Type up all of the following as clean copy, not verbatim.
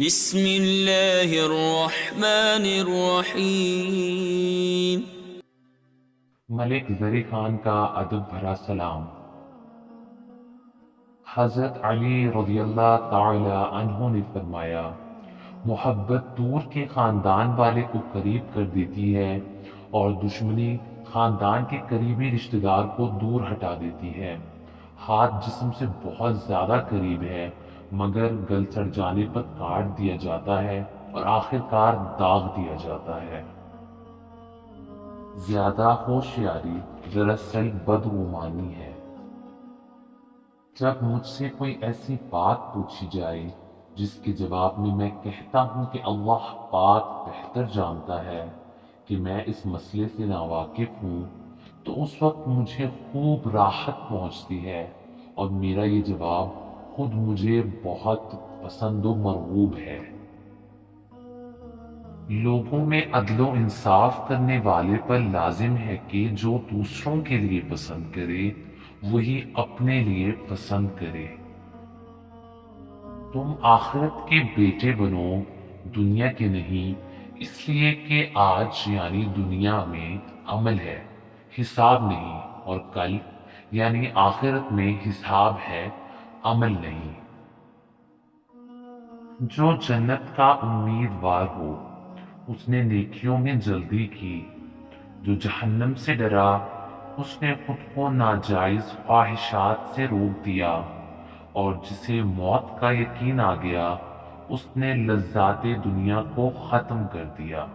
بسم اللہ الرحمن الرحیم۔ ملک زری خان کا ادب بھرا سلام۔ حضرت علی رضی اللہ تعالی عنہ نے فرمایا، محبت دور کے خاندان والے کو قریب کر دیتی ہے اور دشمنی خاندان کے قریبی رشتہ دار کو دور ہٹا دیتی ہے۔ ہاتھ جسم سے بہت زیادہ قریب ہے مگر گل سڑ جانے پر کاٹ دیا جاتا ہے اور آخر کار داغ دیا جاتا ہے۔ زیادہ ہوشیاری دراصل بدگمانی ہے۔ جب مجھ سے کوئی ایسی بات پوچھی جائے جس کے جواب میں میں کہتا ہوں کہ اللہ پاک بہتر جانتا ہے کہ میں اس مسئلے سے ناواقف ہوں، تو اس وقت مجھے خوب راحت پہنچتی ہے اور میرا یہ جواب خود مجھے بہت پسند و مرغوب ہے۔ لوگوں میں عدل و انصاف کرنے والے پر لازم ہے کہ جو دوسروں کے لیے پسند کرے وہی اپنے لیے پسند کرے۔ تم آخرت کے بیٹے بنو، دنیا کے نہیں، اس لیے کہ آج یعنی دنیا میں عمل ہے، حساب نہیں، اور کل یعنی آخرت میں حساب ہے، عمل نہیں۔ جو جنت کا امیدوار ہو اس نے نیکیوں میں جلدی کی، جو جہنم سے ڈرا اس نے خود کو ناجائز خواہشات سے روک دیا، اور جسے موت کا یقین آ گیا اس نے لذات دنیا کو ختم کر دیا۔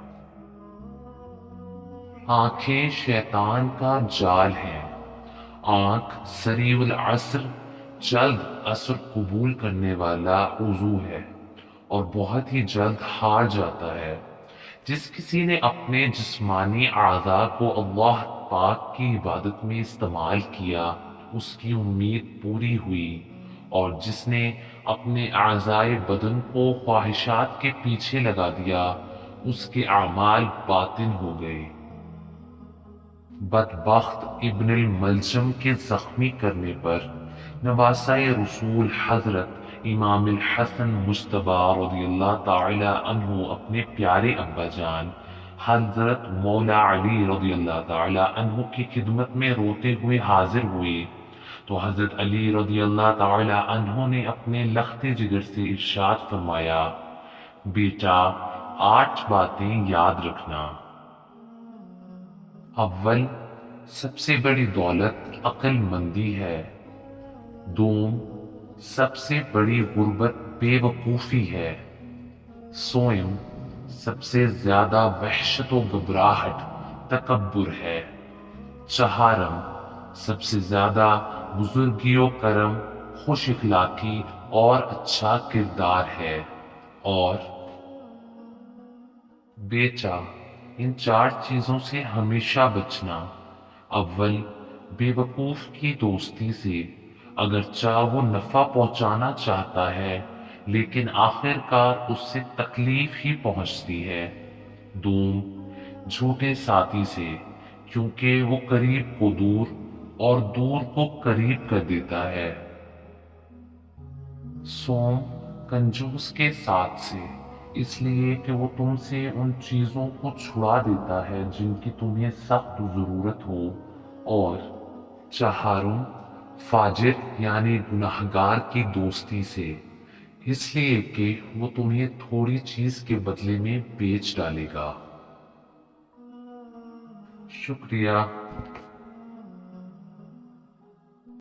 آنکھیں شیطان کا جال ہیں۔ آنکھ سریع العصر، جلد عصر قبول کرنے والا عضو ہے اور بہت ہی جلد ہار جاتا ہے۔ جس کسی نے اپنے جسمانی اعضاء کو اللہ پاک کی عبادت میں استعمال کیا اس کی امید پوری ہوئی، اور جس نے اپنے اعضاء بدن کو خواہشات کے پیچھے لگا دیا اس کے اعمال باطل ہو گئے۔ بدبخت ابن الملجم کے زخمی کرنے پر نواسۂ رسول حضرت امام الحسن مجتبی رضی اللہ تعالی عنہ اپنے پیارے ابا جان حضرت مولا علی رضی اللہ تعالی عنہ کی خدمت میں روتے ہوئے حاضر ہوئے تو حضرت علی رضی اللہ تعالی عنہ نے اپنے لخت جگر سے ارشاد فرمایا، بیٹا 8 باتیں یاد رکھنا۔ اول، سب سے بڑی دولت عقل مندی ہے۔ دوم، سب سے بڑی غربت بے وقوفی ہے۔ سوم، سب سے زیادہ وحشت و گھبراہٹ تکبر ہے۔ چہارم، سب سے زیادہ بزرگی و کرم خوش اخلاقی اور اچھا کردار ہے۔ اور بیٹا ان 4 چیزوں سے ہمیشہ بچنا۔ اول، بے وقوف کی دوستی سے، اگرچہ وہ نفع پہنچانا چاہتا ہے لیکن آخر کار اس سے تکلیف ہی پہنچتی ہے۔ دوم، جھوٹے ساتھی سے، کیونکہ وہ قریب کو دور اور دور کو قریب کر دیتا ہے۔ سوم، کنجوس کے ساتھ سے، اس لیے کہ وہ تم سے ان چیزوں کو چھڑا دیتا ہے جن کی تمہیں سخت ضرورت ہو۔ اور چہارم، فاجر یعنی گناہگار کی دوستی سے، اس لیے کہ وہ تمہیں تھوڑی چیز کے بدلے میں بیچ ڈالے گا۔ شکریہ۔